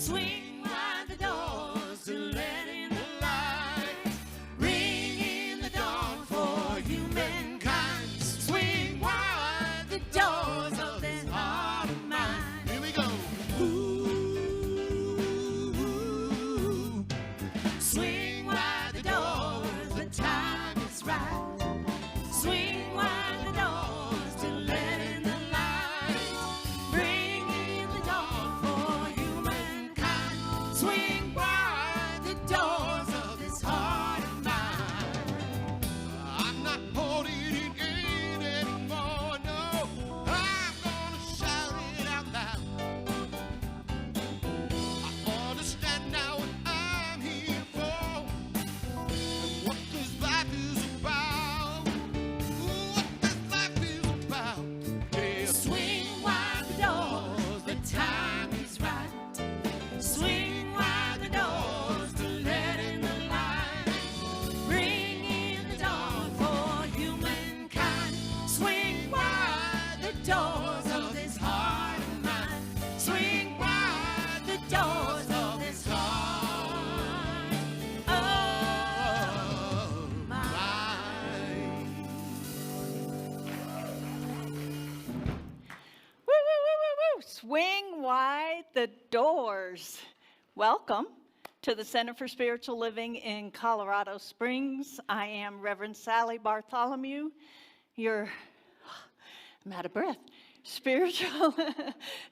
Swing wide the doors to let in the light. Ring in the dawn for humankind. Swing wide the doors of this heart of mine. Here we go. Ooh, swing wide the doors, the time is right. Swing wide the doors to let in the light. Bring in the dawn for humankind. Swing wide the doors of this heart of mine. I'm not holding it in anymore, no. I'm gonna shout it out loud. I understand now what I'm here for, and what this life is about. What this life is about. Yeah. Swing wide the doors, the time is right. Swing wide the doors to let in the light. Bring in the dawn for humankind. Swing wide the doors of this heart of mine. Swing wide the doors of this heart of mine. Woo, woo, woo, woo, woo. Swing wide the doors. Welcome to the Center for Spiritual Living in Colorado Springs. I am Reverend Sally Bartholomew, your, I'm out of breath, spiritual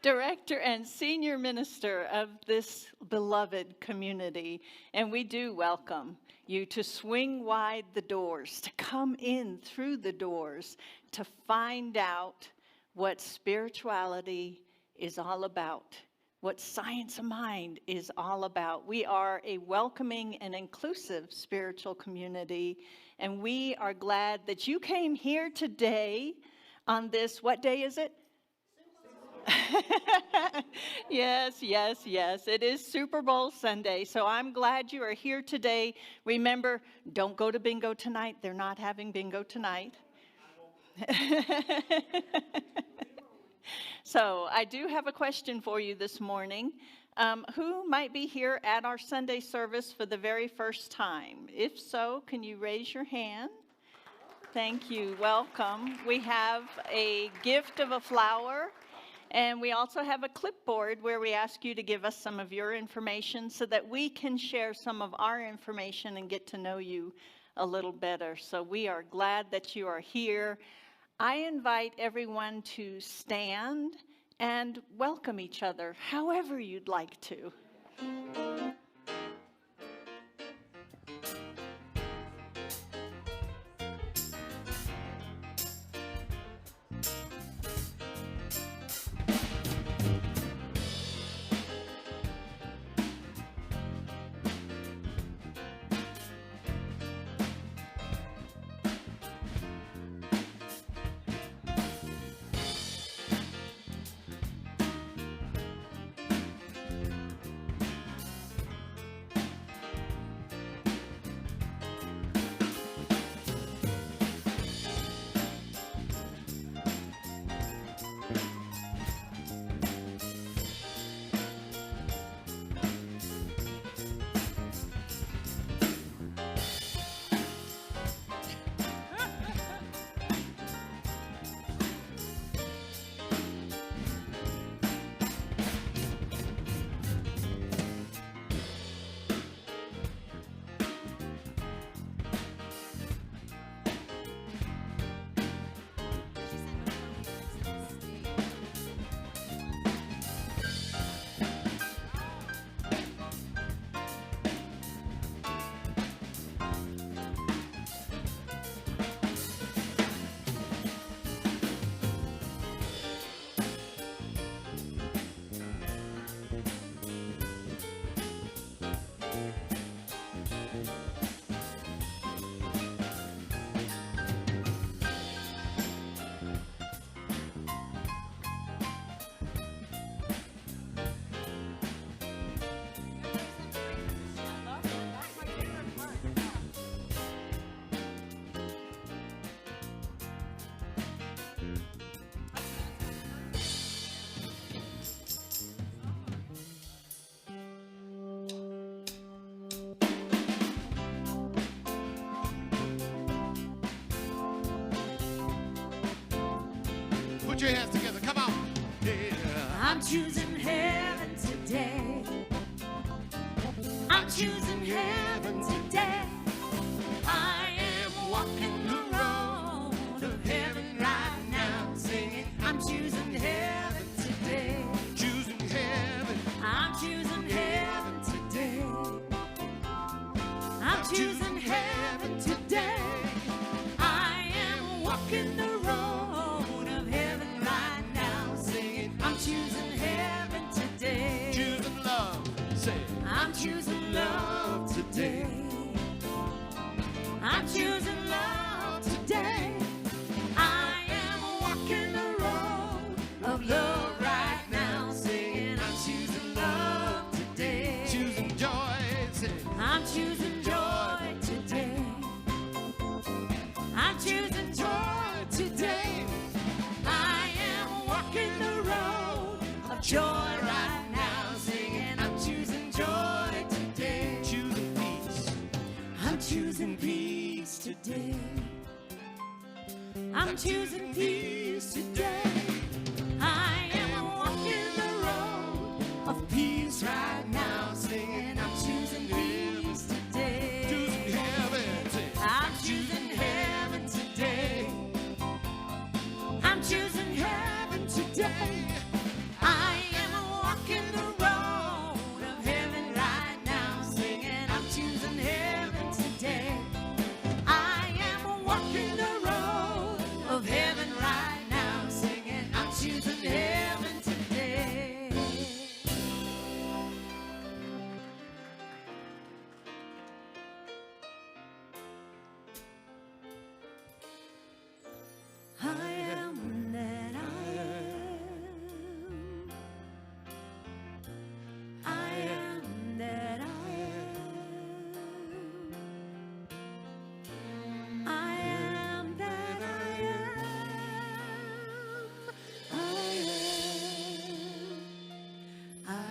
director and senior minister of this beloved community. And we do welcome you to swing wide the doors, to come in through the doors, to find out what spirituality is all about, what science of mind is all about. We are a welcoming and inclusive spiritual community, and we are glad that you came here today on this, what day is it? Yes, yes, yes. It is Super Bowl Sunday, so I'm glad you are here today. Remember, don't go to bingo tonight. They're not having bingo tonight. So I do have a question for you this morning. Who might be here at our Sunday service for the very first time? If so, can you raise your hand? Thank you. Welcome. We have a gift of a flower, and we also have a clipboard where we ask you to give us some of your information so that we can share some of our information and get to know you a little better. So we are glad that you are here. I invite everyone to stand and welcome each other however you'd like to. Put your hands together. Come on. Yeah. I'm choosing heaven today. I'm choosing heaven today. I am walking the road of heaven right now, singing, I'm choosing heaven today. Choosing heaven. I'm choosing heaven today. I'm choosing heaven today. I am walking the road of heaven right now, singing, I'm choosing heaven today. Choosing love. Say it. I'm choosing love today. I'm choosing love today. I am walking the road of love right now, singing, I'm choosing love today. Choosing joy. Say it. I'm choosing joy today. I'm choosing joy today. I am walking the road of joy right now, singing, I'm choosing joy today. Choosing peace. I'm choosing peace today. I'm choosing peace today. I am walking the road of peace right now, singing, I'm choosing peace today. Choosing heaven. Say it. I'm choosing heaven today. I'm choosing heaven today. I am walking the road of heaven right now, singing, I'm choosing heaven today. I am walking the road of heaven right now, singing, I'm choosing heaven today. I am that I am. I am that I am. I am that I am. I am. I am.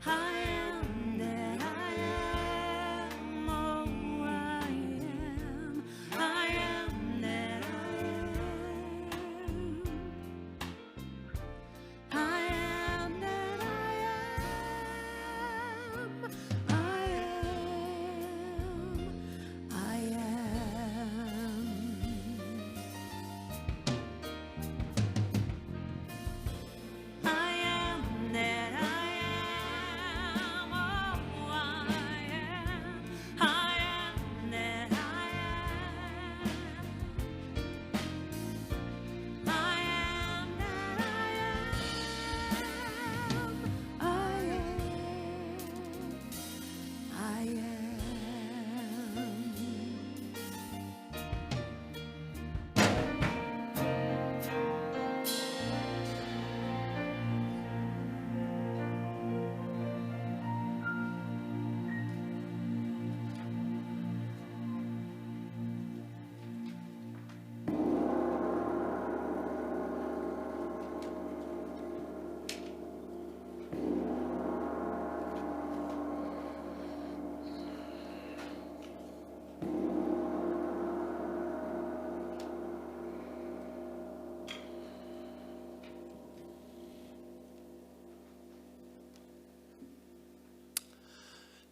I am that I am. Oh, I am. I am that I am. I am that I am. I am. I am. I am that I am. Oh, I am. I am that I am. I am that I am. I am. I am.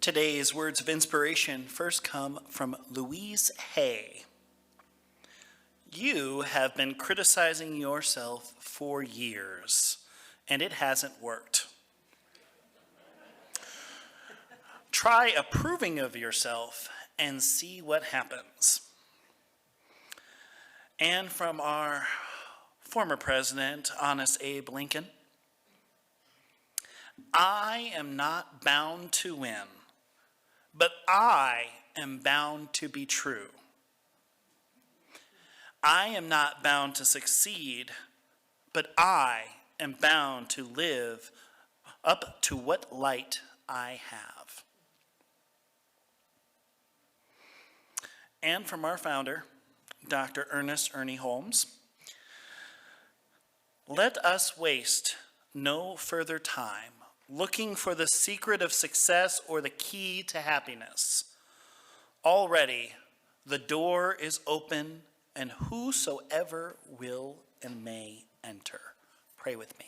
Today's words of inspiration first come from Louise Hay. You have been criticizing yourself for years, and it hasn't worked. Try approving of yourself and see what happens. And from our former president, Honest Abe Lincoln, I am not bound to win, but I am bound to be true. I am not bound to succeed, but I am bound to live up to what light I have. And from our founder, Dr. Ernest Ernie Holmes, let us waste no further time looking for the secret of success or the key to happiness. already the door is open, and whosoever will and may enter. Pray with me.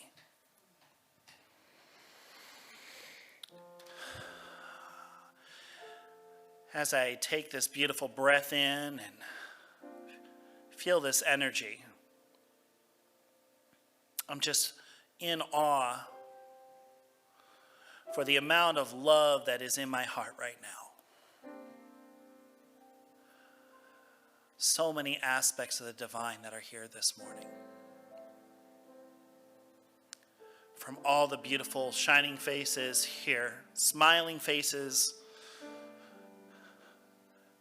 As I take this beautiful breath in and feel this energy, I'm just in awe for the amount of love that is in my heart right now. So many aspects of the divine that are here this morning. From all the beautiful shining faces here, smiling faces,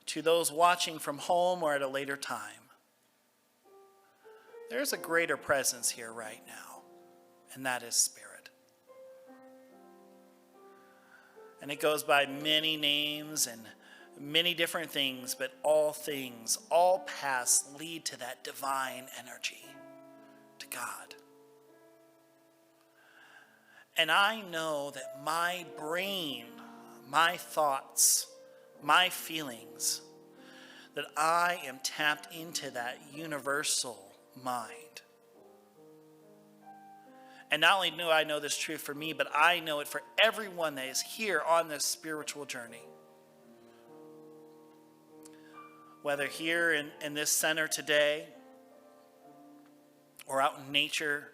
to those watching from home or at a later time. There's a greater presence here right now, and that is Spirit. And it goes by many names and many different things, but all things, all paths lead to that divine energy, to God. And I know that my brain, my thoughts, my feelings, that I am tapped into that universal mind. And not only do I know this truth for me, but I know it for everyone that is here on this spiritual journey. Whether here in this center today, or out in nature,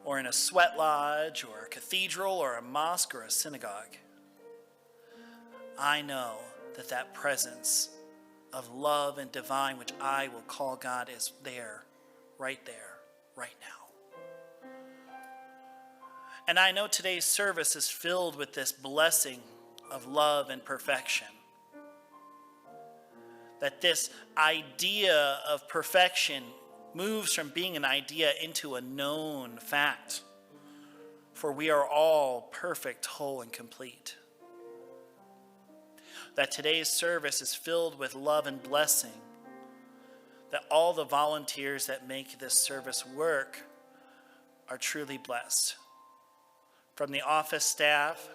or in a sweat lodge, or a cathedral, or a mosque, or a synagogue, I know that that presence of love and divine, which I will call God, is there, right now. And I know today's service is filled with this blessing of love and perfection. That this idea of perfection moves from being an idea into a known fact. For we are all perfect, whole, and complete. That today's service is filled with love and blessing. That all the volunteers that make this service work are truly blessed. From the office staff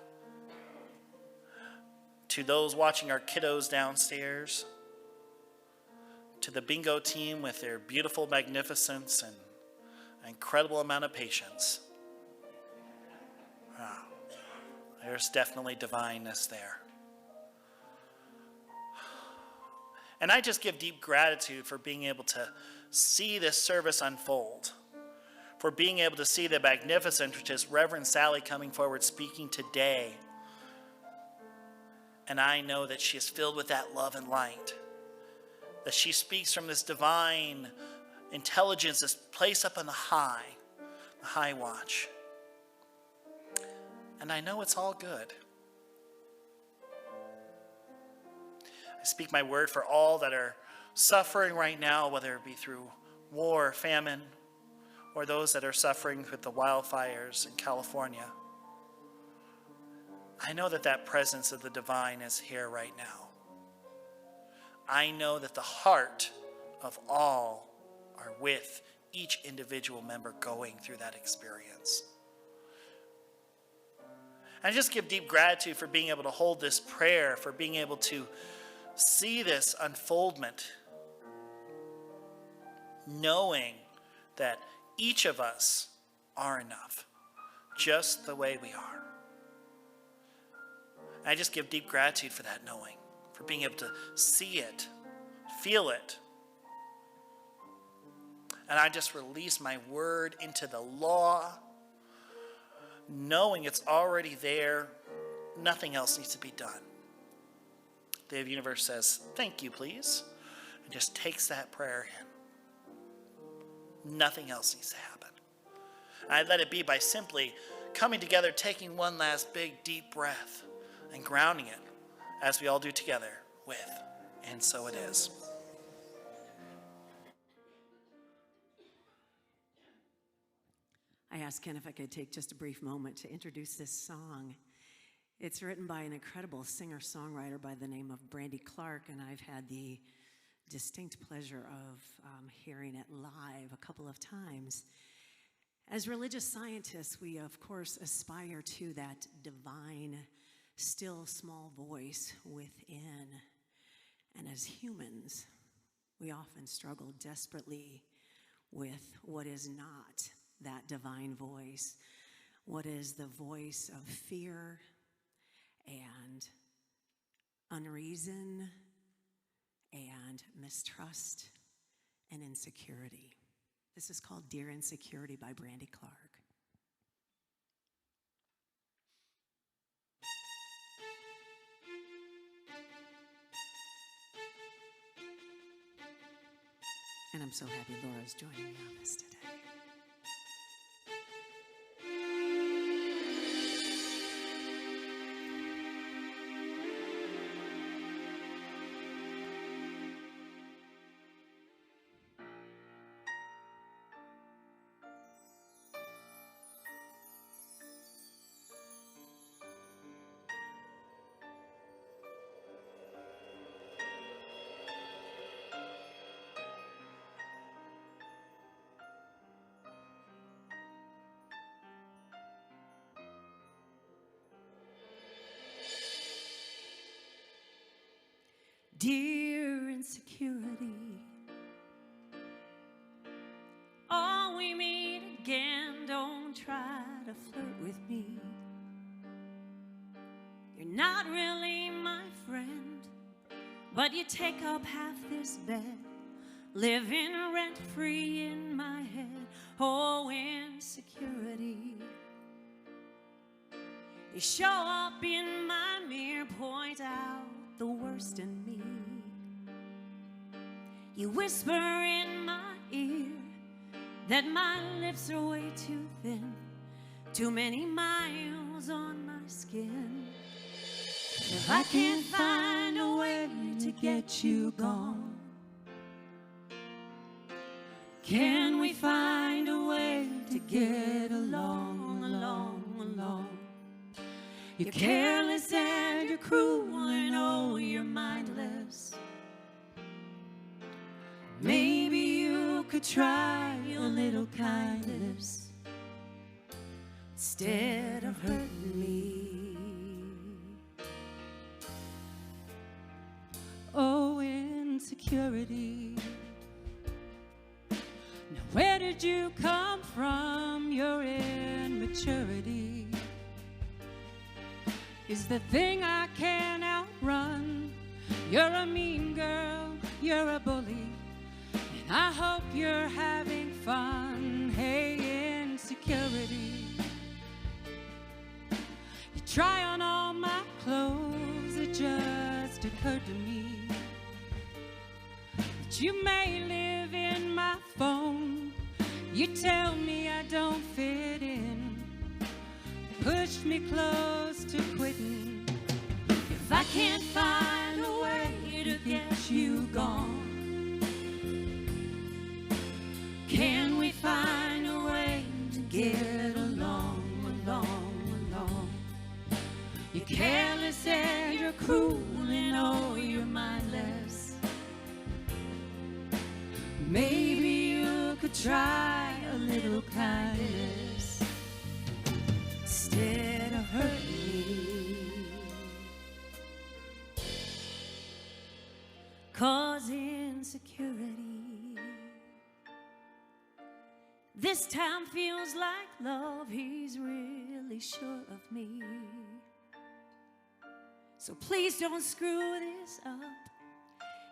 to those watching our kiddos downstairs, to the bingo team with their beautiful magnificence and incredible amount of patience. Wow. There's definitely divineness there. And I just give deep gratitude for being able to see this service unfold, for being able to see the magnificence, which is Reverend Sally coming forward speaking today. And I know that she is filled with that love and light, that she speaks from this divine intelligence, this place up on the high watch. And I know it's all good. I speak my word for all that are suffering right now, whether it be through war, famine, or those that are suffering with the wildfires in California. I know that that presence of the divine is here right now. I know that the heart of all are with each individual member going through that experience. I just give deep gratitude for being able to hold this prayer, for being able to see this unfoldment, knowing that each of us are enough, just the way we are. I just give deep gratitude for that knowing, for being able to see it, feel it. And I just release my word into the law, knowing it's already there. Nothing else needs to be done. The universe says, thank you, please, and just takes that prayer in. Nothing else needs to happen. And I let it be by simply coming together, taking one last big, deep breath, and grounding it, as we all do together, with, and so it is. I asked Ken if I could take just a brief moment to introduce this song. It's written by an incredible singer-songwriter by the name of Brandy Clark, and I've had the distinct pleasure of hearing it live a couple of times. As religious scientists, we of course aspire to that divine, still small voice within. And as humans, we often struggle desperately with what is not that divine voice, what is the voice of fear and unreason and mistrust and insecurity. This is called Dear Insecurity by Brandy Clark. And I'm so happy Laura's joining me on this today. Dear insecurity, oh, we meet again, don't try to flirt with me. You're not really my friend, but you take up half this bed, living rent-free in my head. Oh, insecurity, you show up in my mirror, point out the worst in me. You whisper in my ear that my lips are way too thin, too many miles on my skin. If I can't find a way to get you gone, can we find a way to get along, along, along? You're careless and you're cruel and oh, you're mindless. Maybe you could try a little kindness instead of hurting me. Oh, insecurity. Now where did you come from? Your immaturity is the thing I can't outrun. You're a mean girl, you're a bully, and I hope you're having fun. Hey, insecurity, you try on all my clothes. It just occurred to me that you may live in my phone. You tell me I don't fit in, pushed me close to quitting. If I can't find a way to get you gone, can we find a way to get along, along, along? You're careless and you're cruel and oh, you're mindless. Maybe you could try a little kindness instead of hurting me. 'Cause insecurity, this time feels like love. He's really sure of me. So please don't screw this up.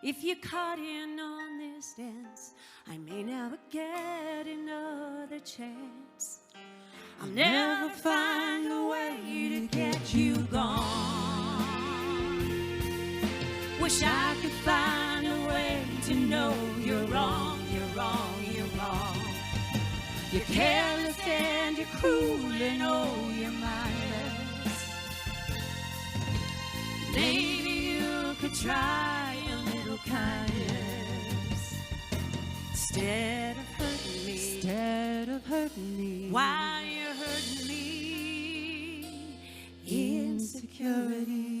If you're caught in on this dance, I may never get another chance. I'll never find a way to get you gone. Wish I could find a way to know you're wrong, you're wrong, you're wrong. You're careless and you're cruel and oh, you're mindless. Maybe you could try a little kindness instead of hurting me. Instead of hurting me. Why you're hurting me? Insecurity.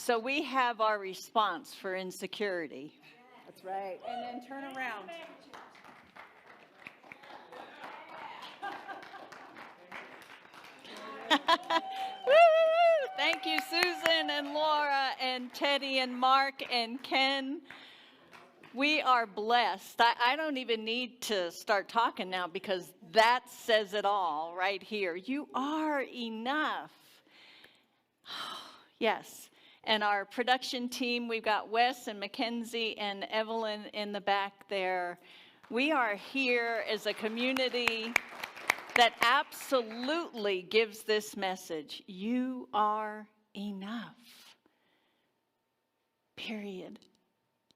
So we have our response for insecurity. That's right. And then turn around. Woo! Thank you, Susan and Laura and Teddy and Mark and Ken. We are blessed. I don't even need to start talking now because that says it all right here. You are enough. Yes. And our production team, we've got Wes and Mackenzie and Evelyn in the back there. We are here as a community that absolutely gives this message. You are enough. Period.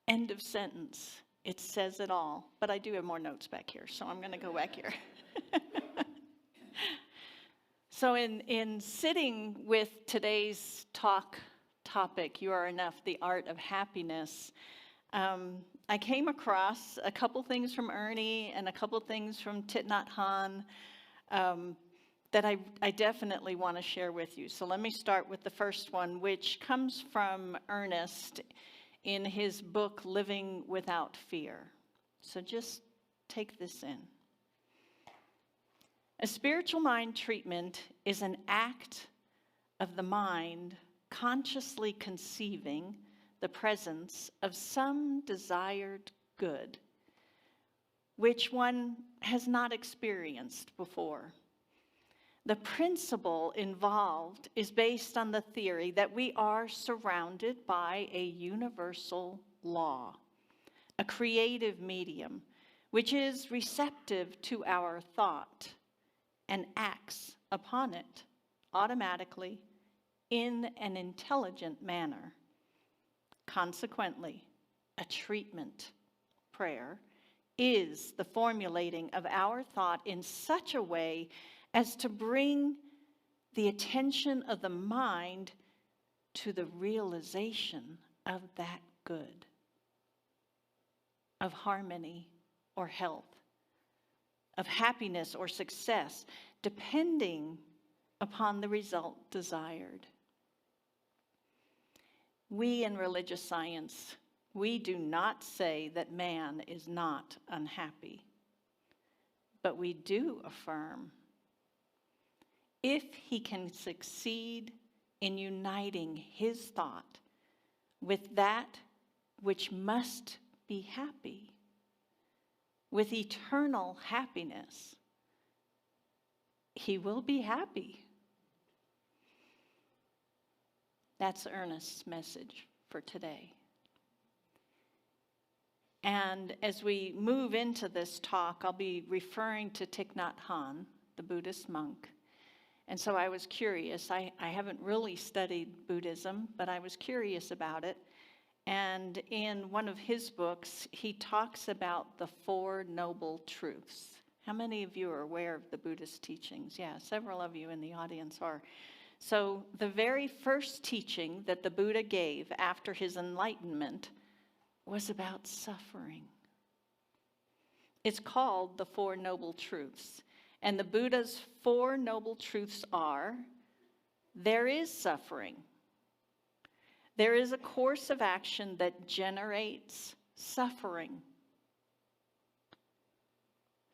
End of sentence. It says it all. But I do have more notes back here, so I'm going to go back here. So in sitting with today's topic, You Are Enough, the Art of Happiness, I came across a couple things from Ernie and a couple things from Thich Nhat Hanh that I definitely want to share with you. So let me start with the first one, which comes from Ernest in his book, Living Without Fear. So just take this in. A spiritual mind treatment is an act of the mind consciously conceiving the presence of some desired good, which one has not experienced before. The principle involved is based on the theory that we are surrounded by a universal law, a creative medium, which is receptive to our thought and acts upon it automatically in an intelligent manner. Consequently, a treatment prayer is the formulating of our thought in such a way as to bring the attention of the mind to the realization of that good, of harmony or health, of happiness or success, depending upon the result desired. We in religious science, we do not say that man is not unhappy, but we do affirm if he can succeed in uniting his thought with that which must be happy, with eternal happiness, he will be happy. That's Ernest's message for today. And as we move into this talk, I'll be referring to Thich Nhat Hanh, the Buddhist monk. And so I was curious. I haven't really studied Buddhism, but I was curious about it. And in one of his books, he talks about the Four Noble Truths. How many of you are aware of the Buddhist teachings? Yeah, several of you in the audience are. So the very first teaching that the Buddha gave after his enlightenment was about suffering. It's called the Four Noble Truths. And the Buddha's Four Noble Truths are, there is suffering. There is a course of action that generates suffering.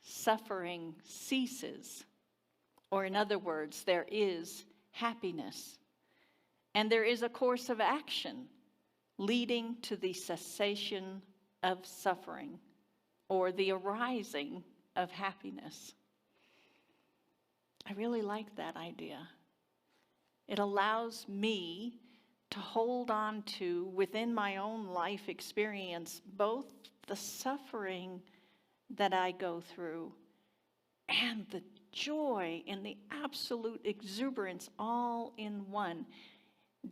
Suffering ceases. Or in other words, there is happiness. And there is a course of action leading to the cessation of suffering or the arising of happiness. I really like that idea. It allows me to hold on to, within my own life experience, both the suffering that I go through and the joy and the absolute exuberance all in one.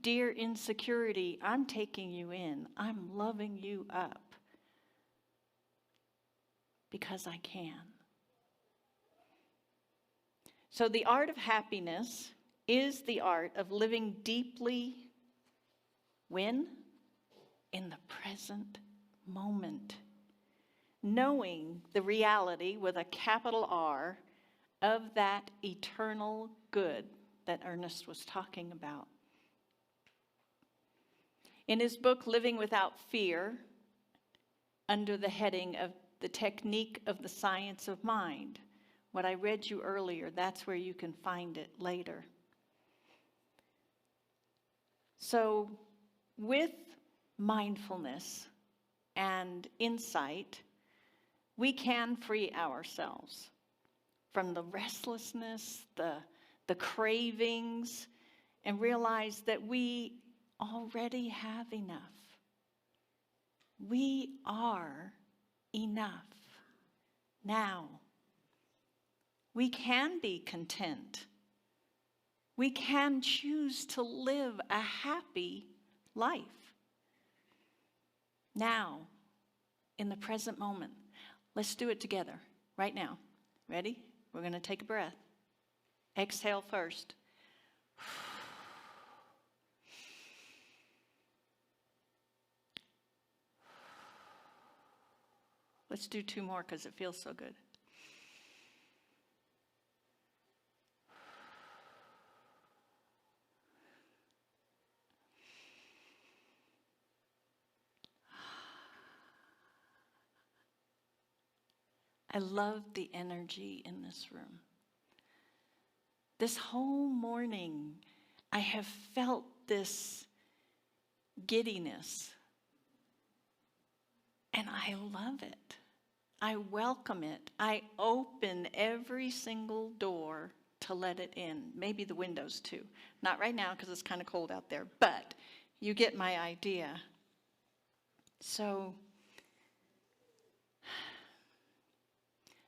Dear insecurity, I'm taking you in. I'm loving you up because I can. So the art of happiness is the art of living deeply when? In the present moment. Knowing the reality with a capital R of that eternal good that Ernest was talking about. In his book, Living Without Fear, under the heading of The Technique of the Science of Mind, what I read you earlier, that's where you can find it later. So with mindfulness and insight, we can free ourselves from the restlessness, the cravings, and realize that we already have enough. We are enough now. We can be content. We can choose to live a happy life. Now, in the present moment, let's do it together right now. Ready? We're going to take a breath. Exhale first. Let's do 2 more because it feels so good. I love the energy in this room. This whole morning, I have felt this giddiness, and I love it. I welcome it. I open every single door to let it in. Maybe the windows too. Not right now because it's kind of cold out there, but you get my idea. So,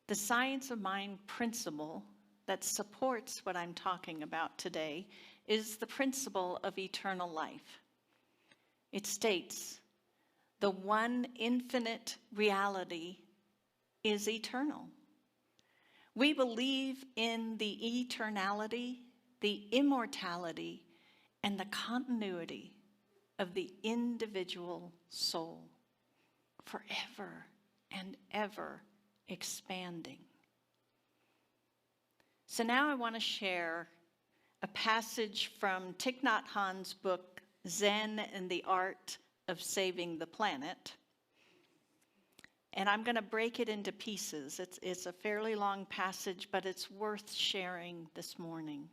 the science of mind principle that supports what I'm talking about today is the principle of eternal life. It states, the one infinite reality is eternal. We believe in the eternality, the immortality, and the continuity of the individual soul, forever and ever expanding. So now I want to share a passage from Thich Nhat Hanh's book, Zen and the Art of Saving the Planet. And I'm going to break it into pieces. It's a fairly long passage, but it's worth sharing this morning.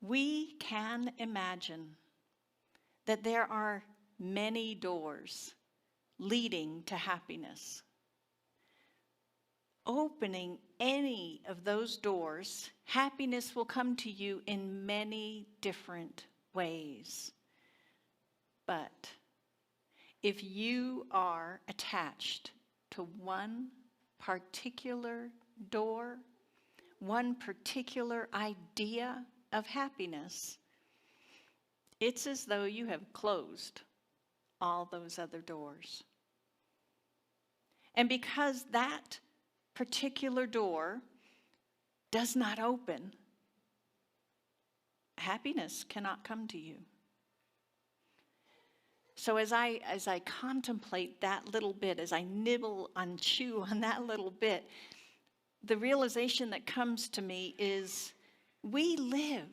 We can imagine that there are many doors leading to happiness. Opening any of those doors, happiness will come to you in many different ways. But if you are attached to one particular door, one particular idea of happiness, it's as though you have closed all those other doors. And because that particular door does not open, happiness cannot come to you. So as I contemplate that little bit, as I nibble and chew on that little bit, the realization that comes to me is we live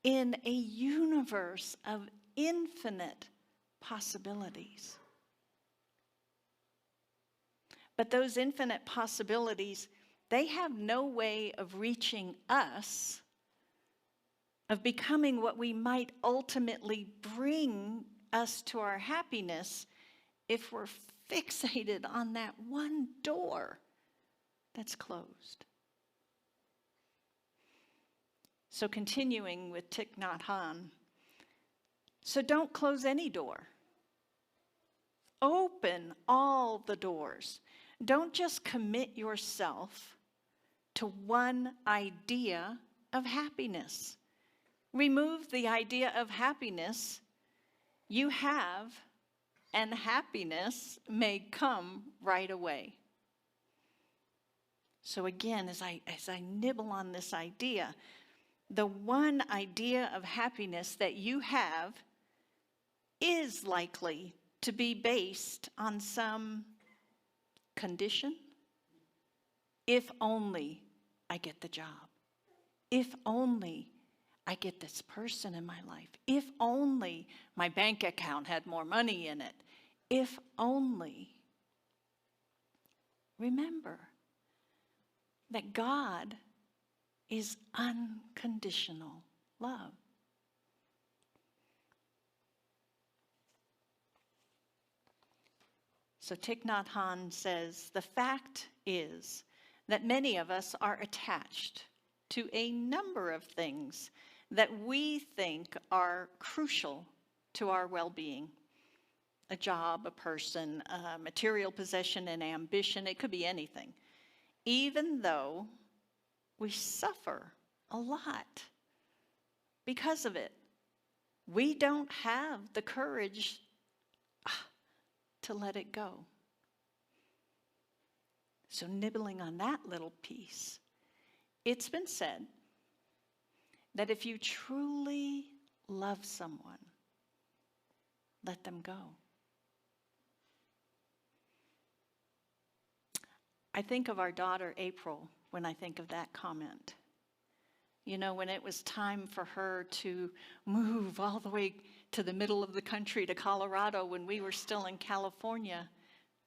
in a universe of infinite possibilities. But those infinite possibilities, they have no way of reaching us, of becoming what we might ultimately bring us to our happiness if we're fixated on that one door that's closed. So continuing with Thich Nhat Hanh, so don't close any door. Open all the doors. Don't just commit yourself to one idea of happiness. Remove the idea of happiness you have, and happiness may come right away. So again, as I nibble on this idea, the one idea of happiness that you have is likely to be based on some condition. If only I get the job. If only I get this person in my life. If only my bank account had more money in it. If only. Remember that God is unconditional love. So Thich Nhat Hanh says, the fact is that many of us are attached to a number of things that we think are crucial to our well-being. A job, a person, a material possession, an ambition, it could be anything. Even though we suffer a lot because of it, we don't have the courage to let it go. So nibbling on that little piece, it's been said that if you truly love someone, let them go. I think of our daughter April when I think of that comment. You know, when it was time for her to move all the way to the middle of the country, to Colorado, when we were still in California,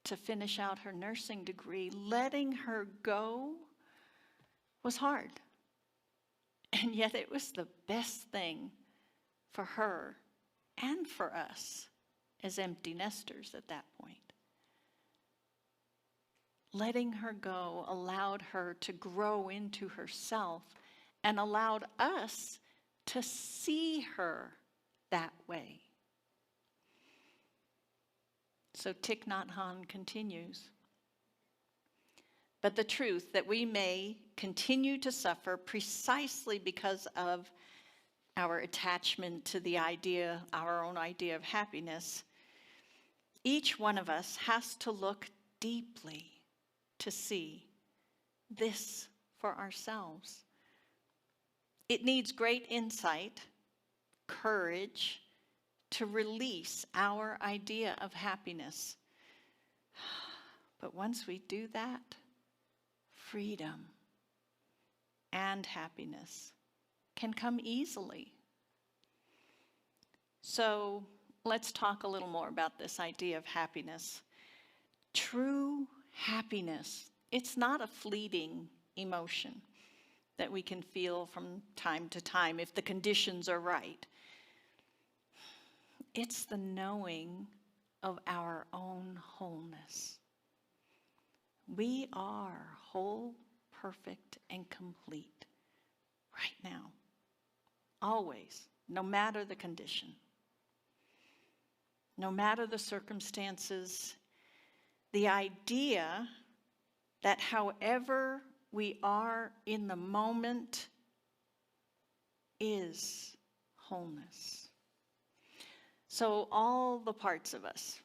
to finish out her nursing degree, letting her go was hard. And yet it was the best thing for her and for us as empty nesters at that point. Letting her go allowed her to grow into herself and allowed us to see her that way. So Thich Nhat Hanh continues. But the truth that we may continue to suffer precisely because of our attachment to the idea, our own idea of happiness, each one of us has to look deeply to see this for ourselves. It needs great insight, courage to release our idea of happiness. But once we do that, freedom and happiness can come easily. So let's talk a little more about this idea of happiness. True happiness, it's not a fleeting emotion that we can feel from time to time if the conditions are right. It's the knowing of our own wholeness. We are whole, perfect, and complete right now, always, no matter the condition, no matter the circumstances. The idea that however we are in the moment is wholeness. So all the parts of us,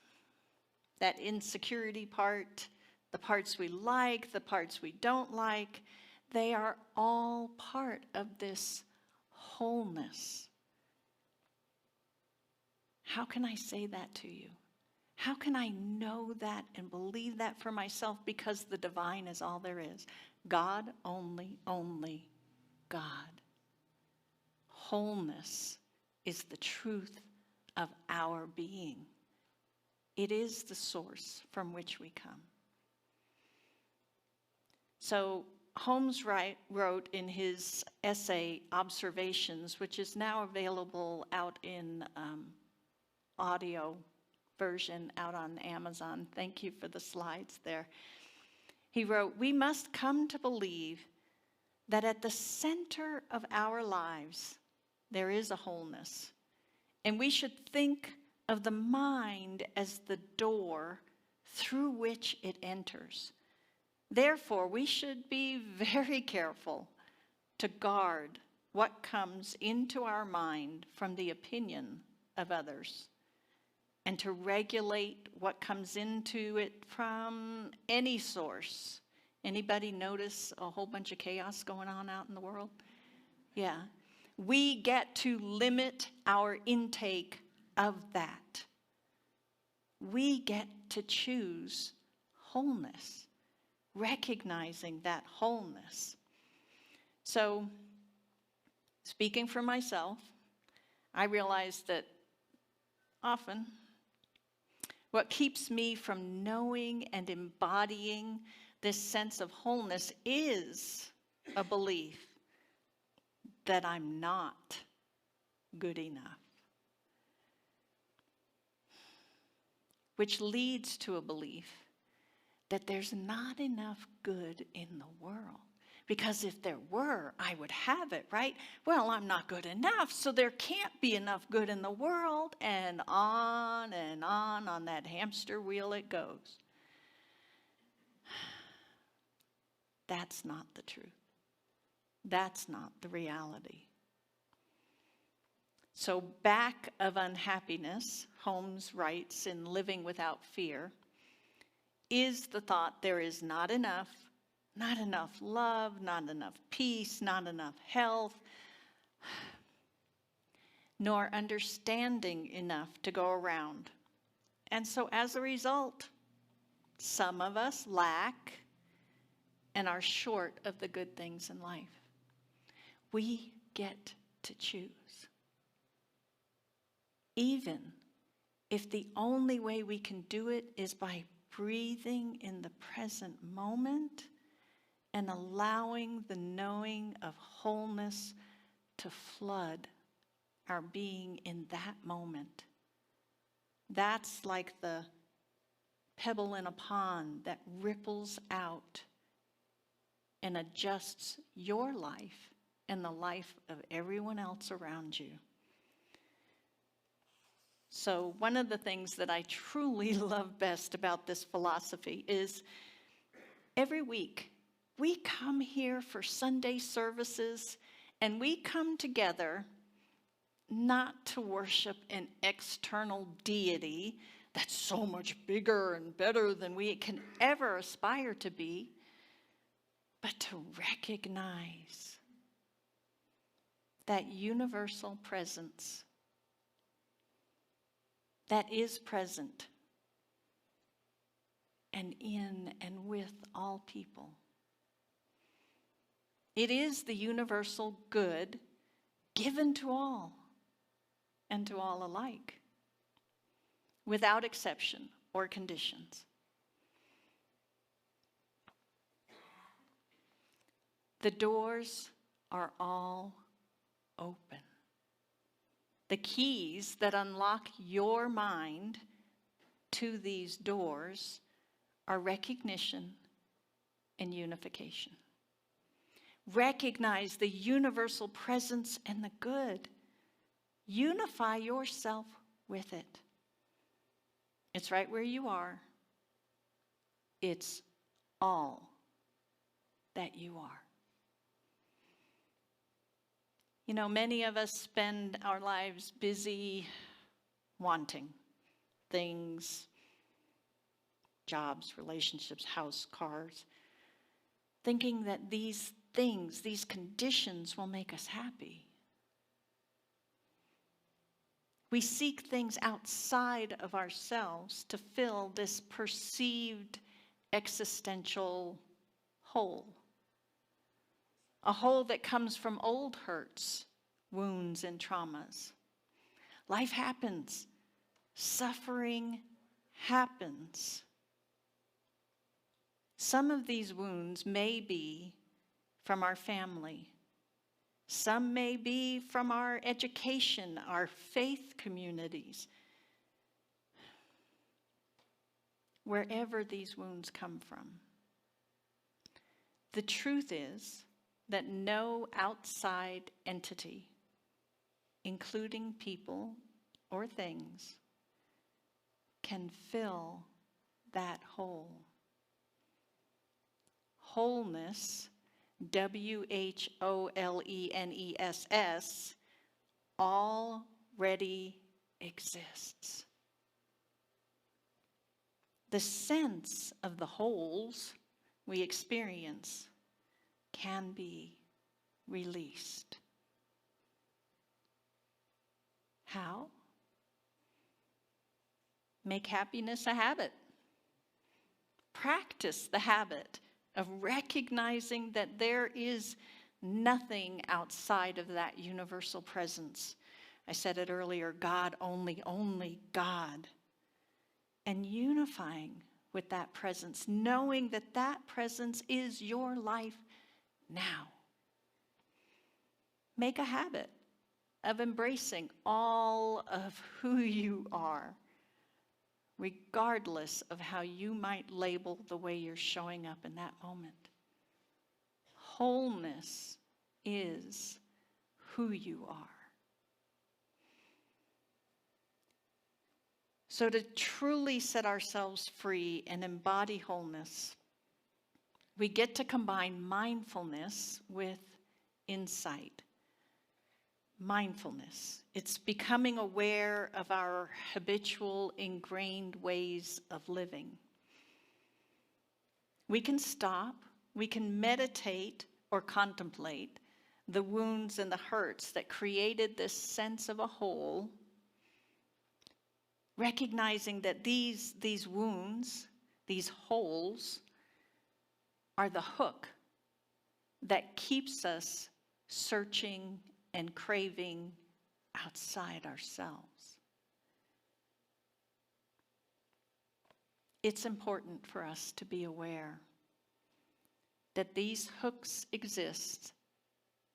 that insecurity part, the parts we like, the parts we don't like, they are all part of this wholeness. How can I say that to you? How can I know that and believe that for myself? Because the divine is all there is. God, only God. Wholeness is the truth of our being. It is the source from which we come. So Holmes wrote in his essay, Observations, which is now available out in audio version out on Amazon. Thank you for the slides there. He wrote, "We must come to believe that at the center of our lives, there is a wholeness. And we should think of the mind as the door through which it enters. Therefore, we should be very careful to guard what comes into our mind from the opinion of others, and to regulate what comes into it from any source." Anybody notice a whole bunch of chaos going on out in the world? Yeah. We get to limit our intake of that. We get to choose wholeness, recognizing that wholeness. So Speaking for myself, I realize that often what keeps me from knowing and embodying this sense of wholeness is a belief that I'm not good enough, which leads to a belief that there's not enough good in the world. Because if there were, I would have it, right? Well, I'm not good enough, so there can't be enough good in the world, and on that hamster wheel it goes. That's not the truth. That's not the reality. So back of unhappiness, Holmes writes in Living Without Fear, is the thought there is not enough love, not enough peace, not enough health, nor understanding enough to go around. And so as a result, some of us lack and are short of the good things in life. We get to choose. Even if the only way we can do it is by breathing in the present moment and allowing the knowing of wholeness to flood our being in that moment. That's like the pebble in a pond that ripples out and adjusts your life and the life of everyone else around you. So one of the things that I truly love best about this philosophy is every week we come here for Sunday services and we come together not to worship an external deity that's so much bigger and better than we can ever aspire to be, but to recognize that universal presence that is present and in and with all people. It is the universal good given to all and to all alike, without exception or conditions. The doors are all open. The keys that unlock your mind to these doors are recognition and unification. Recognize the universal presence and the good. Unify yourself with it. It's right where you are. It's all that you are. You know, many of us spend our lives busy wanting things, jobs, relationships, house, cars, thinking that these things, these conditions will make us happy. We seek things outside of ourselves to fill this perceived existential hole. A hole that comes from old hurts, wounds, and traumas. Life happens. Suffering happens. Some of these wounds may be from our family. Some may be from our education, our faith communities. Wherever these wounds come from. The truth is that no outside entity, including people or things, can fill that hole. Wholeness, WHOLENESS, already exists. The sense of the holes we experience can be released. How? Make happiness a habit. Practice the habit of recognizing that there is nothing outside of that universal presence. I said it earlier, God only, only God. And unifying with that presence, knowing that that presence is your life now. Make a habit of embracing all of who you are, regardless of how you might label the way you're showing up in that moment. Wholeness is who you are. So to truly set ourselves free and embody wholeness, we get to combine mindfulness with insight. Mindfulness, it's becoming aware of our habitual, ingrained ways of living. We can stop, we can meditate or contemplate the wounds and the hurts that created this sense of a whole, recognizing that these wounds, these holes, are the hook that keeps us searching and craving outside ourselves. It's important for us to be aware that these hooks exist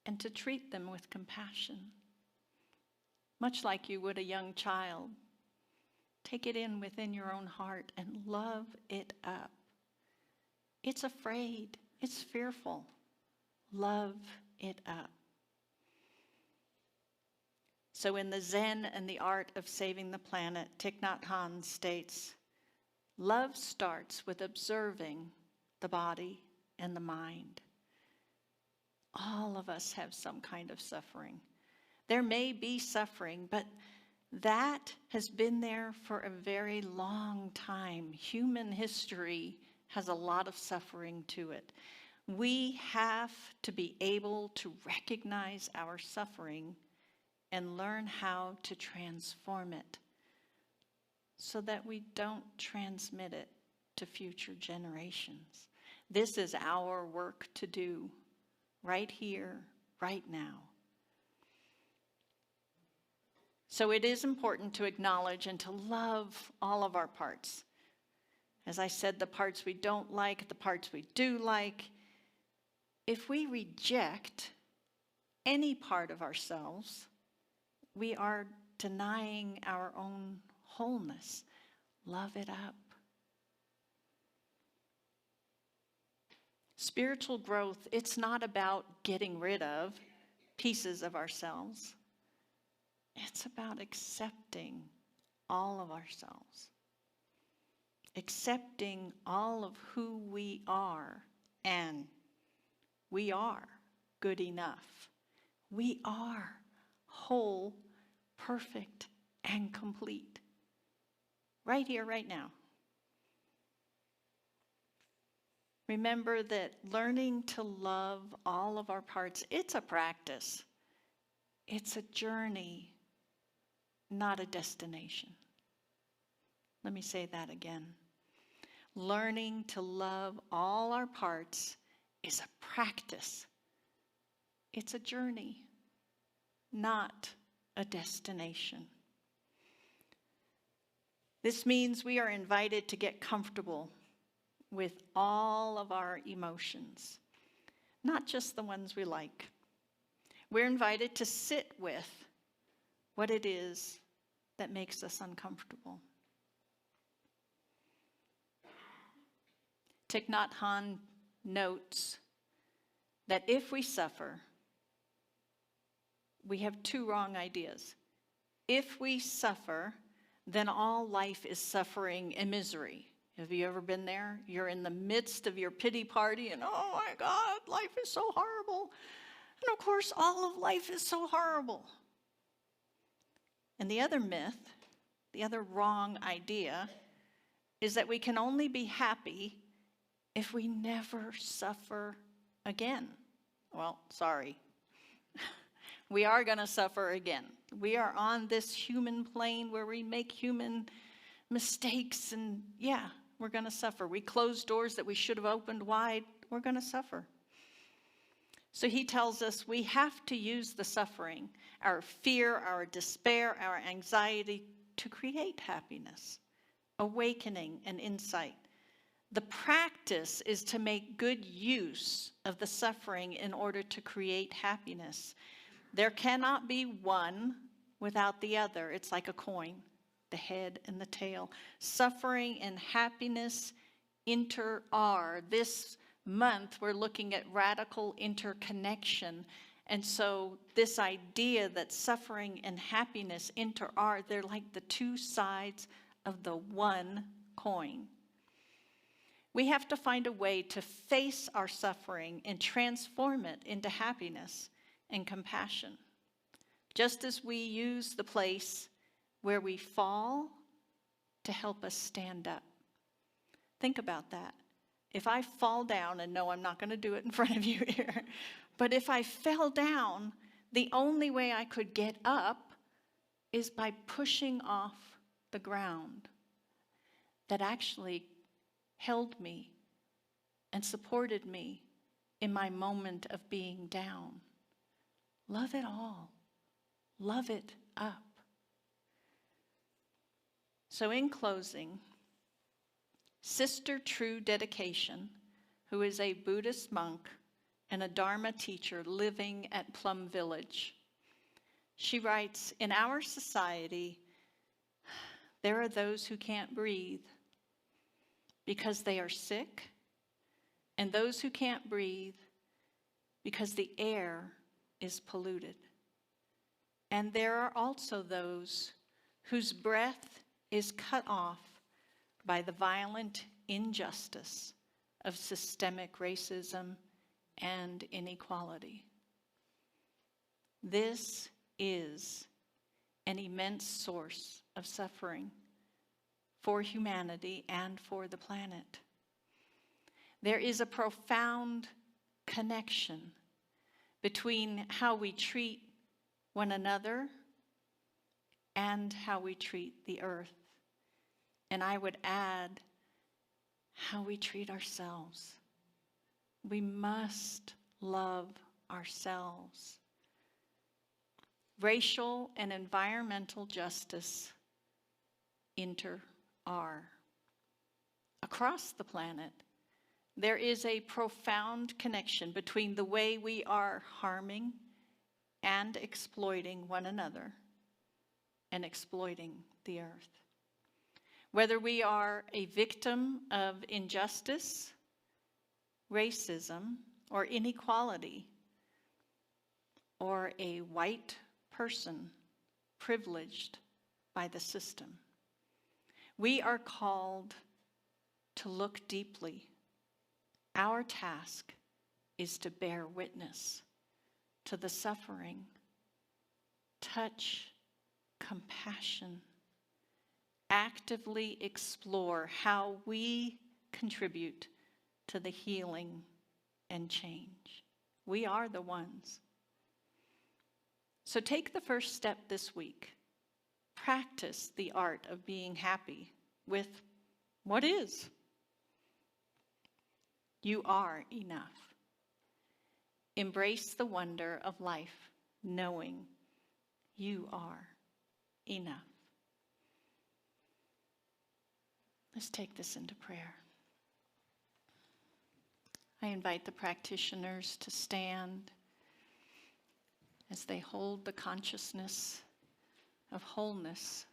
and to treat them with compassion, much like you would a young child. Take it in within your own heart and love it up. It's afraid. It's fearful. Love it up. So in the Zen and the Art of Saving the Planet, Thich Nhat Hanh states, love starts with observing the body and the mind. All of us have some kind of suffering. There may be suffering, but that has been there for a very long time. Human history has a lot of suffering to it. We have to be able to recognize our suffering and learn how to transform it so that we don't transmit it to future generations. This is our work to do right here, right now. So it is important to acknowledge and to love all of our parts. As I said, the parts we don't like, the parts we do like. If we reject any part of ourselves, we are denying our own wholeness. Love it up. Spiritual growth, it's not about getting rid of pieces of ourselves. It's about accepting all of ourselves. Accepting all of who we are, and we are good enough. We are whole, perfect, and complete. Right here, right now. Remember that learning to love all of our parts, it's a practice. It's a journey, not a destination. Let me say that again. Learning to love all our parts is a practice. It's a journey, not a destination. This means we are invited to get comfortable with all of our emotions, not just the ones we like. We're invited to sit with what it is that makes us uncomfortable. Thich Nhat Hanh notes that if we suffer, we have two wrong ideas. If we suffer, then all life is suffering and misery. Have you ever been there? You're in the midst of your pity party and, oh my God, life is so horrible. And of course, all of life is so horrible. And the other myth, the other wrong idea, is that we can only be happy if we never suffer again. Well, sorry. We are going to suffer again. We are on this human plane where we make human mistakes, and yeah, we're going to suffer. We close doors that we should have opened wide. We're going to suffer. So he tells us we have to use the suffering, our fear, our despair, our anxiety to create happiness, awakening, and insight. The practice is to make good use of the suffering in order to create happiness. There cannot be one without the other. It's like a coin, the head and the tail. Suffering and happiness are. This month, we're looking at radical interconnection. And so this idea that suffering and happiness are, they're like the two sides of the one coin. We have to find a way to face our suffering and transform it into happiness and compassion. Just as we use the place where we fall to help us stand up. Think about that. If I fall down, and no, I'm not going to do it in front of you here, but if I fell down, the only way I could get up is by pushing off the ground that actually held me and supported me in my moment of being down. Love it all. Love it up. So in closing, Sister True Dedication, who is a Buddhist monk and a Dharma teacher living at Plum Village, she writes, in our society, there are those who can't breathe because they are sick, and those who can't breathe because the air is polluted. And there are also those whose breath is cut off by the violent injustice of systemic racism and inequality. This is an immense source of suffering for humanity and for the planet. There is a profound connection between how we treat one another and how we treat the earth. And I would add, how we treat ourselves. We must love ourselves. Racial and environmental justice are. Across the planet, there is a profound connection between the way we are harming and exploiting one another and exploiting the earth. Whether we are a victim of injustice, racism, or inequality, or a white person privileged by the system, we are called to look deeply. Our task is to bear witness to the suffering, touch compassion, actively explore how we contribute to the healing and change. We are the ones. So take the first step this week. Practice the art of being happy with what is. You are enough. Embrace the wonder of life, knowing you are enough. Let's take this into prayer. I invite the practitioners to stand as they hold the consciousness of wholeness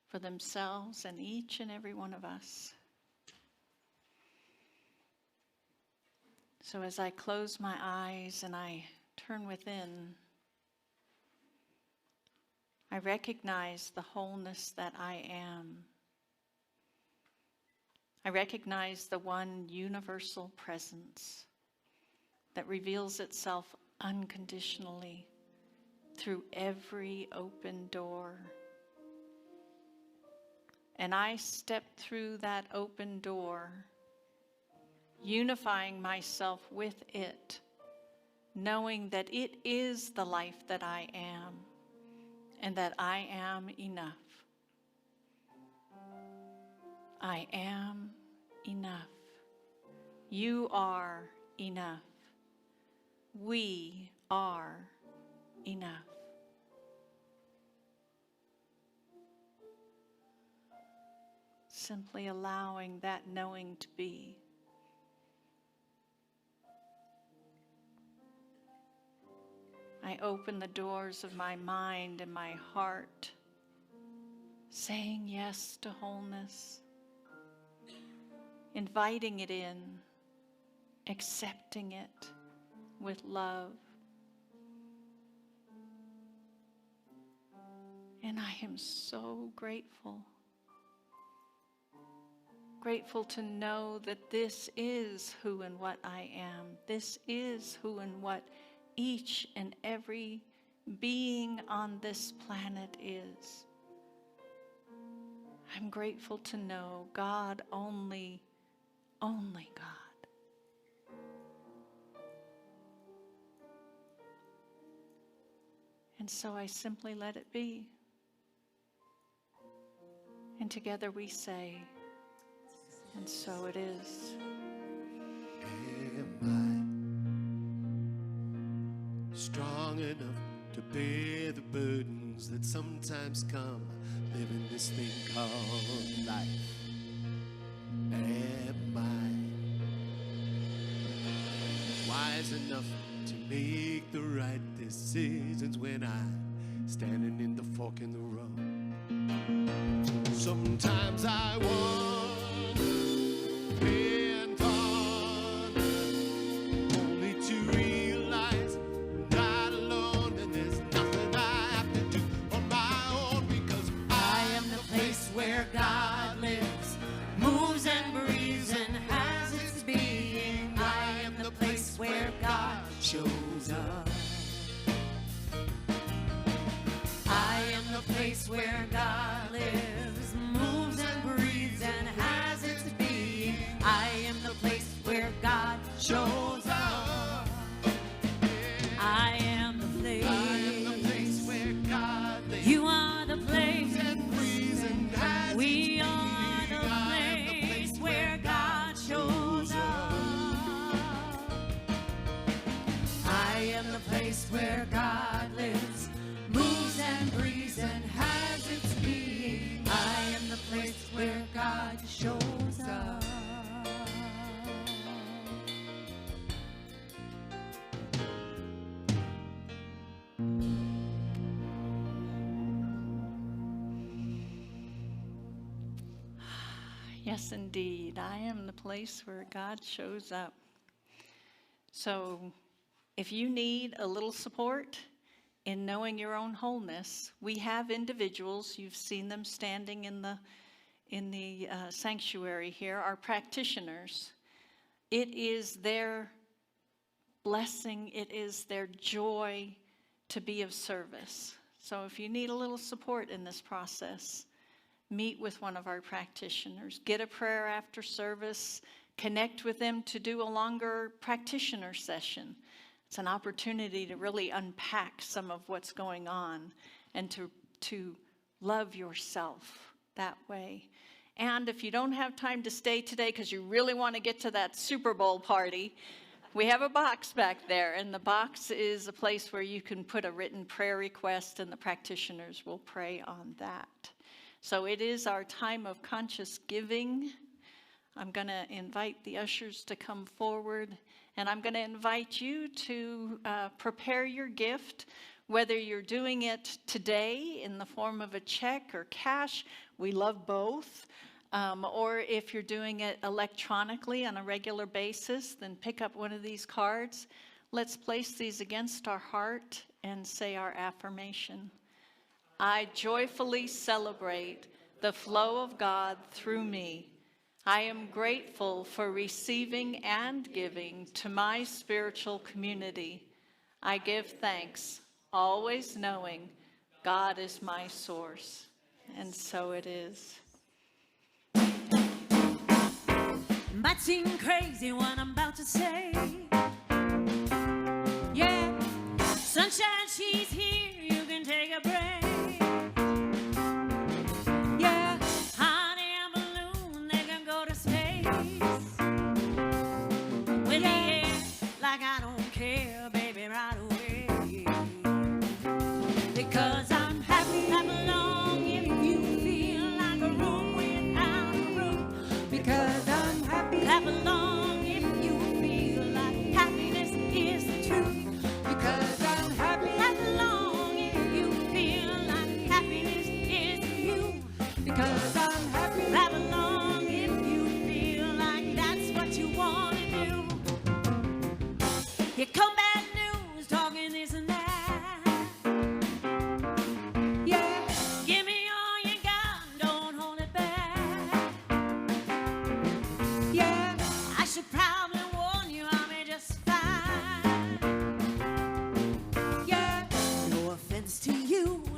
for themselves and each and every one of us. So as I close my eyes and I turn within, I recognize the wholeness that I am. I recognize the one universal presence that reveals itself unconditionally through every open door. And I step through that open door, unifying myself with it, knowing that it is the life that I am, and that I am enough. I am enough. You are enough. we are enough. Simply allowing that knowing to be. I open the doors of my mind and my heart, saying yes to wholeness, inviting it in, accepting it with love. And I am so grateful. Grateful to know that this is who and what I am. This is who and what each and every being on this planet is. I'm grateful to know God only God. And so I simply let it be. And together we say, and so it is. Am I strong enough to bear the burdens that sometimes come living this thing called life? Am I wise enough to make the right decisions when I'm standing in the fork in the road? Sometimes I wonder and ponder, only to realize I'm not alone, and there's nothing I have to do on my own, because I am the place where God lives, moves and breathes and has its being. I am the place where God shows up. I am the place where God lives, moves and breathes and has its being. I am the place where God shows up. I am the place. I am the place where God lives. You are the place. And breathes and has we its are being. The place where God shows up. I am the place where God lives, moves and breathes and has its being. I am the place where God shows up. Yes, indeed. I am the place where God shows up. So if you need a little support in knowing your own wholeness, we have individuals, you've seen them standing in the sanctuary here, our practitioners. It is their blessing, it is their joy to be of service. So if you need a little support in this process, meet with one of our practitioners, get a prayer after service, connect with them to do a longer practitioner session. It's an opportunity to really unpack some of what's going on and to love yourself that way. And if you don't have time to stay today because you really want to get to that Super Bowl party, we have a box back there, and the box is a place where you can put a written prayer request, and the practitioners will pray on that. So it is our time of conscious giving. I'm going to invite the ushers to come forward, and I'm going to invite you to prepare your gift, whether you're doing it today in the form of a check or cash. We love both. Or if you're doing it electronically on a regular basis, then pick up one of these cards. Let's place these against our heart and say our affirmation. I joyfully celebrate the flow of God through me. I am grateful for receiving and giving to my spiritual community. I give thanks, always knowing God is my source. And so it is. Might seem crazy what I'm about to say. Yeah, sunshine, she's here, you can take a break. Yeah, hot air balloon, they can go to space. With the air, like I don't care, baby.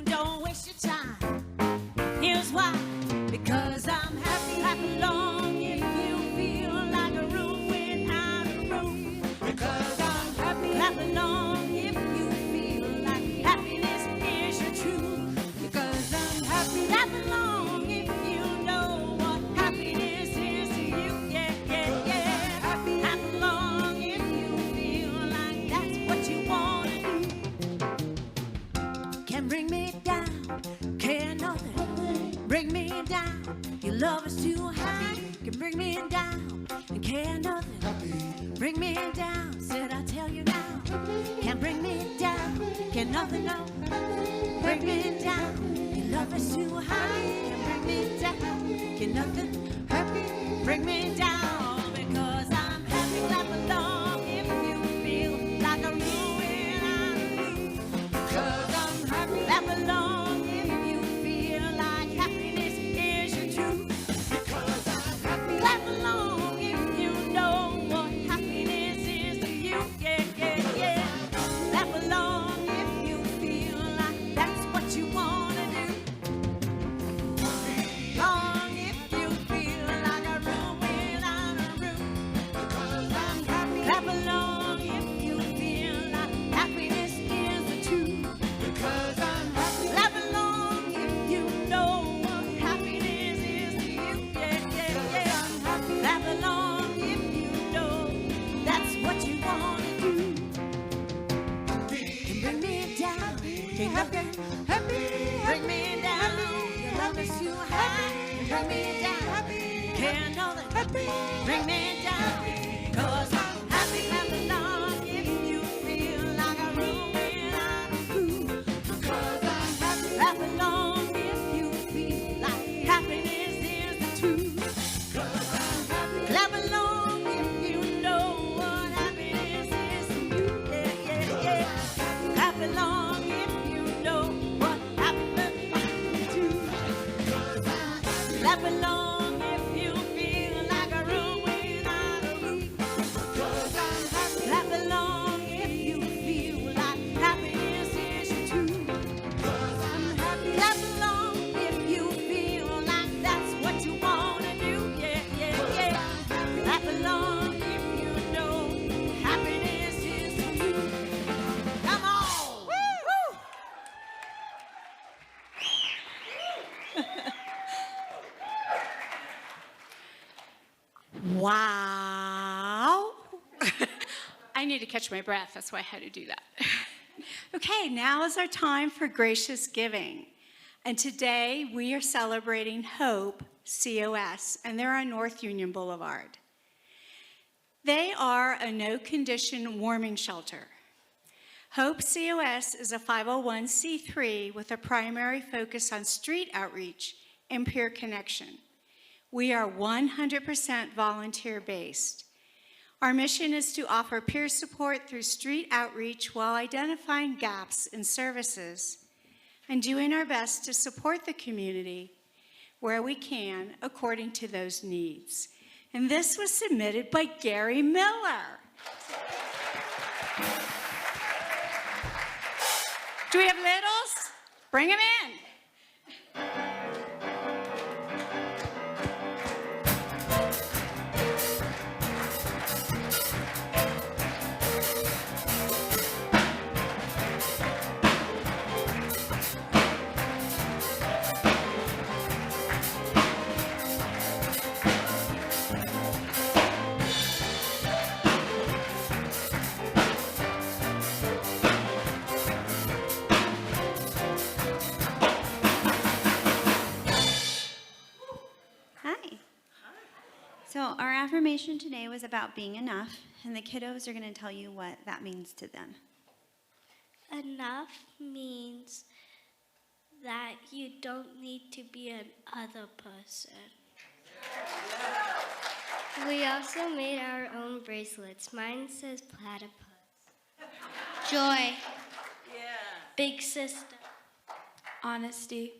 don't waste your time. Here's why. Because I'm happy. Clap along if you feel like a room without a room. Because I'm happy. Clap along if you feel like happiness is your truth. Because I'm happy. Clap along if you know what happiness is to you. Yeah, yeah, yeah. Happy. Clap along if you feel like that's what you want to do. Can bring me down. Can nothing bring me down. Your love is too high. Can bring me down. And can nothing bring me down. Said I tell you now. Can't bring me down. Can nothing no bring me down. Your love is too high. Can bring me down. Can nothing hurt me. Bring me down. Because I'm happy. Clap along if you feel like a ruin on a roof. Because I'm happy. Clap along if you feel like happiness is your truth. Because I'm happy. Clap along if you know what happiness is to you. Yeah, yeah, yeah. Clap along if you feel like that's what you want to do. Long if you feel like a room without a room. Because I'm happy. Clap along if you feel like happiness is the truth. Because I'm happy. Clap along if you know what happiness is to you. Yeah, yeah, yeah. I'm happy. Clap along if you know that's what you want to do. Can bring me down. Can happy, bring me down. Your love is too high. Bring me down. Can't know that. Bring me down. Cause I'm happy. Clap along if you feel like a room without a roof. Cause I'm happy. Clap along if you feel like happiness is the truth. Cause I'm happy. Clap along if you know what happiness is to you. Yeah, yeah, yeah. Clap along if you know what happiness is to you. Clap along if you feel like a room without a roof. Clap along if you feel like happiness is your truth. Clap along if you feel like that's what you want to do. Yeah, yeah, yeah. Clap along if you know happiness is the truth. Come on. Woo! Wow. I need to catch my breath. That's why I had to do that. Okay, now is our time for gracious giving. And today we are celebrating Hope, COS, and they're on North Union Boulevard. They are a no-condition warming shelter. Hope COS is a 501c3 with a primary focus on street outreach and peer connection. We are 100% volunteer-based. Our mission is to offer peer support through street outreach while identifying gaps in services and doing our best to support the community where we can according to those needs. And this was submitted by Gary Miller. Do we have littles? Bring them in. So our affirmation today was about being enough, and the kiddos are going to tell you what that means to them. Enough means that you don't need to be an other person. We also made our own bracelets. Mine says platypus. Joy. Big sister. Honesty.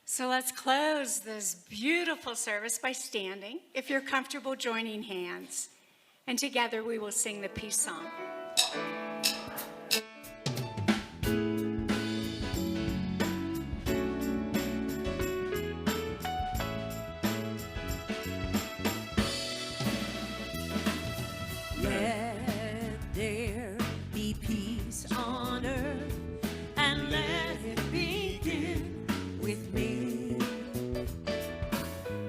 So let's close this beautiful service by standing, if you're comfortable joining hands. And together we will sing the peace song. Let there be peace on earth, and let it begin with me.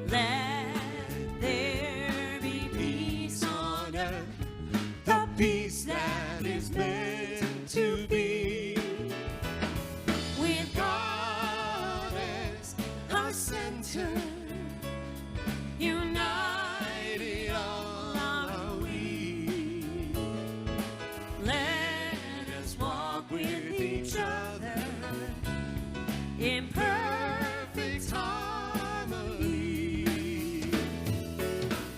Let there be peace on earth, the peace that is meant to be. With God as our center, united all are we. Let us walk with each other in perfect harmony.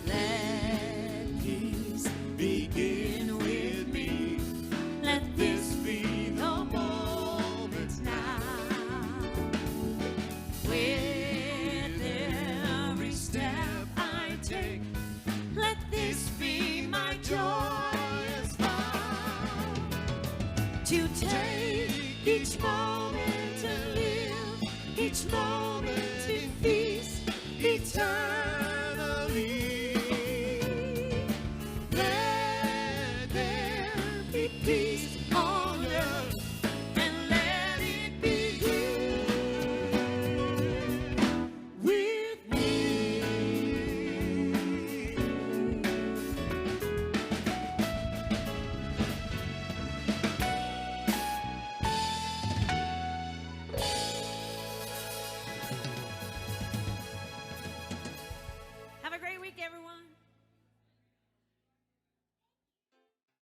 Let peace begin with me. Let this be the moment now. With every step I take, let this be my joyous vow. To take each moment to live, each moment in peace eternally. Let there be peace on earth, and let it begin with me. Have a great week, everyone.